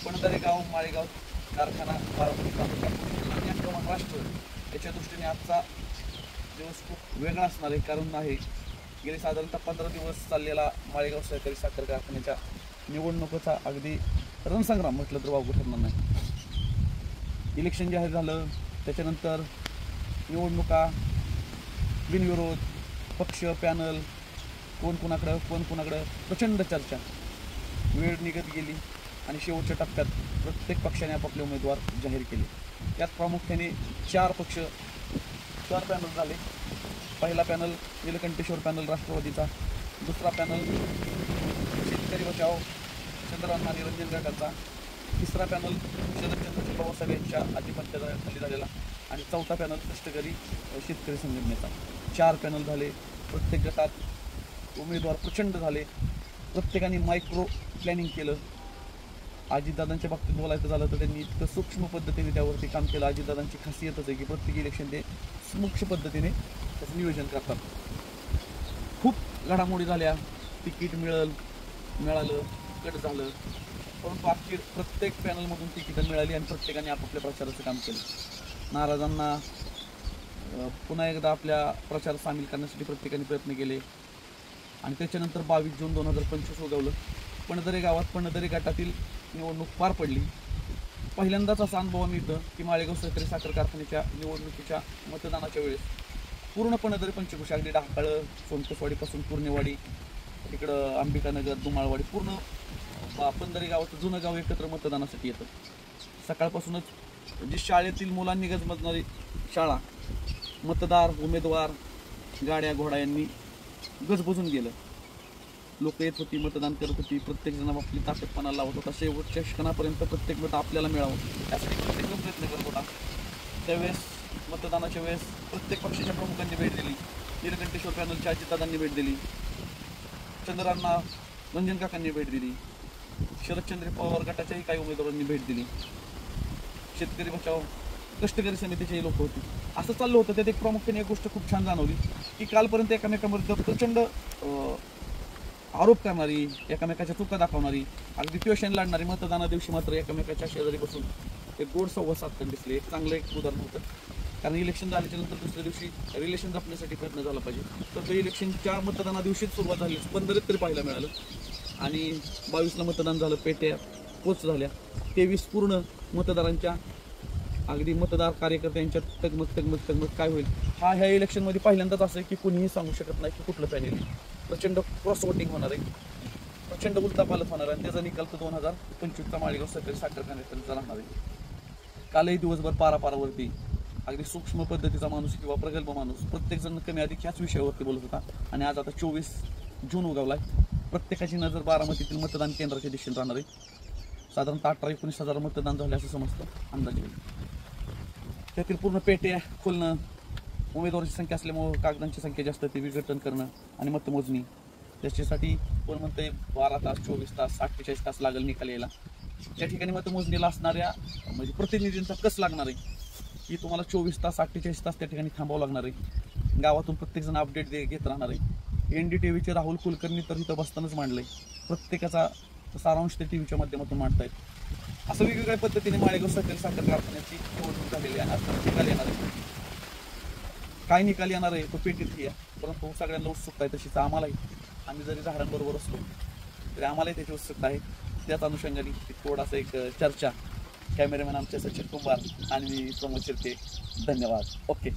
पणदरे गाव, माळेगाव कारखाना, बारामती तालुका आणि अंकमान राष्ट्र याच्या दृष्टीने आजचा दिवस खूप वेगळा असणार आहे. कारण आहे गेले साधारणतः 15 दिवस चाललेला माळेगाव सहकारी साखर कारखान्याच्या निवडणुकीचा अगदी रणसंग्राम म्हटलं तर वावगं ठरणार नाही. इलेक्शन जाहीर झालं, त्याच्यानंतर निवडणुका, बिनविरोध, पक्ष, पॅनल, कोण कोणाकडं प्रचंड चर्चा, वेळ निघत गेली आणि शेवटच्या टप्प्यात प्रत्येक पक्षाने आपापले उमेदवार जाहीर केले. त्यात प्रामुख्याने 4 पॅनल झाले. पहिला पॅनल नीलकंठेश्वर पॅनल राष्ट्रवादीचा, दुसरा पॅनल शेतकरी बचाव चंद्रअण्णा निरंजन गटाचा, तिसरा पॅनल शरदचंद्र बाबासाहेब यांच्या आधिपत्याखाली झालेला आणि चौथा पॅनल कष्टकरी शेतकरी संघटनेचा. 4 पॅनल झाले. प्रत्येक गटात उमेदवार प्रचंड झाले. प्रत्येकाने मायक्रो प्लॅनिंग केलं. अजितदादांच्या बाबतीत बोलायचं झालं तर त्यांनी इतकं सूक्ष्म पद्धतीने त्यावरती काम केलं. अजितदादांची खासियतच आहे की प्रत्येक इलेक्शन ते सूक्ष्म पद्धतीने त्याचं नियोजन करतात. खूप घडामोडी झाल्या. तिकीट मिळालं, कट झालं, परंतु अखेर प्रत्येक पॅनलमधून तिकीटं मिळाली आणि प्रत्येकाने आपापल्या प्रचाराचं काम केलं. नाराजांना पुन्हा एकदा आपल्या प्रचार सामील करण्यासाठी प्रत्येकाने प्रयत्न केले आणि त्याच्यानंतर 22 जून 2025 उगवलं. पणदरे गावात पणदरे गटातील निवडणूक पार पडली. पहिल्यांदाच असा अनुभव मिळतं की माळेगाव सहकारी साखर कारखान्याच्या निवडणुकीच्या मतदानाच्या वेळेस पूर्ण पणदरे पंचकृषी, अगदी डाकाळं, सोनकसवाडीपासून पूर्णेवाडी, इकडं अंबिकानगर, दुमाळवाडी, पूर्ण पणदरे गावाचं जुनं गाव एकत्र मतदानासाठी येतं. सकाळपासूनच जी शाळेतील मुलांनी गजमजणारी शाळा, मतदार, उमेदवार, गाड्या घोडा यांनी गजबजून गेलं. लोक येत होती, मतदान करत होती. प्रत्येकजण आपली ताकदपणा लावत होता. शेवटच्या क्षणापर्यंत प्रत्येक मत आपल्याला मिळावं यासाठी प्रत्येकजण प्रयत्न करत होता. त्यावेळेस मतदानाच्या वेळेस प्रत्येक पक्षाच्या प्रमुखांनी भेट दिली. नीलकंठेश्वर पॅनलच्या अजितदादांनी भेट दिली, चंद्रअण्णा रंजन काकांनी भेट दिली, शरदचंद्र पवार गटाच्याही काही उमेदवारांनी भेट दिली, शेतकरी बचाव कष्टकरी समितीचेही लोक होती. असं चाललं होतं. त्यात एक प्रामुख्याने एक गोष्ट खूप छान जाणवली की कालपर्यंत एकमेकांमध्ये प्रचंड आरोप करणारी, एकमेकाच्या चुका दाखवणारी, अगदी ट्युशन लाडणारी, मतदाना दिवशी मात्र एकमेकाच्या शेजारी बसून एक गोड संवाद साधताना दिसले. एक चांगलं उदाहरण होतं. कारण इलेक्शन झाल्याच्या नंतर दुसऱ्या दिवशी रिलेशन जपण्यासाठी प्रयत्न झाला पाहिजे. तर ते इलेक्शनच्या मतदाना दिवशीच सुरुवात झाली. 15 तरी पाहायला मिळालं आणि 22ला मतदान झालं. पेट्या पोच झाल्या. 23 पूर्ण मतदारांच्या, अगदी मतदार कार्यकर्त्यांच्या तगमग काय होईल ह्या इलेक्शनमध्ये पहिल्यांदाच असं आहे की कुणीही सांगू शकत नाही की कुठलं पॅनेल. प्रचंड क्रॉस वोटिंग होणार आहे, प्रचंड उलटापालट होणार आहे आणि त्याचा निकाल तर 2025चा माळेगाव सहकारी साखर कारखान्याचा राहणार आहे. कालही दिवसभर पारावरती अगदी सूक्ष्म पद्धतीचा माणूस किंवा प्रगल्भ माणूस प्रत्येकजण कमी अधिक ह्याच विषयावरती बोलत होता. आणि आज आता 24 जून उगवलाय. प्रत्येकाची नजर बारामतीतील मतदान केंद्राच्या दिशेने राहणार आहे. साधारणतः 18-19 हजार मतदान झाले असं समजतं अंदाजे. त्यातील पूर्ण पेट्या खोलणं, उमेदवारांची संख्या असल्यामुळं कागदांची संख्या जास्त, ती विघटन करणं आणि मतमोजणी, त्याच्यासाठी कोण म्हणतंय 12 तास, 24 तास, 48 तास लागेल निकाल यायला. त्या ठिकाणी मतमोजणीला असणाऱ्या म्हणजे प्रतिनिधींचा कस लागणार आहे की तुम्हाला 24 तास, 48 तास त्या ठिकाणी थांबावं लागणार आहे. गावातून प्रत्येकजण अपडेट घेत राहणार आहे. NDTVचे राहुल कुलकर्णी तर इथं बसतानाच मांडलंय. प्रत्येकाचा सारांश ते टीव्हीच्या माध्यमातून मांडतायत. असं वेगवेगळ्या पद्धतीने माळेगाव सहकारी साखर कारखान्याची निवडणूक झालेली आहे. आज निकाल येणार आहे. काय निकाल येणार आहे तो पेटीत घ्या, परंतु सगळ्यांना उत्सुकता आहे. तशीच आम्हालाही, आम्ही जरी झाडांबरोबर असलो तरी आम्हालाही त्याची उत्सुकता आहे. त्याच अनुषंगाने थोडासा एक चर्चा. कॅमेरामॅन आमचे सचिन कुंभार आणि प्रमोद शिर्के. धन्यवाद. ओके.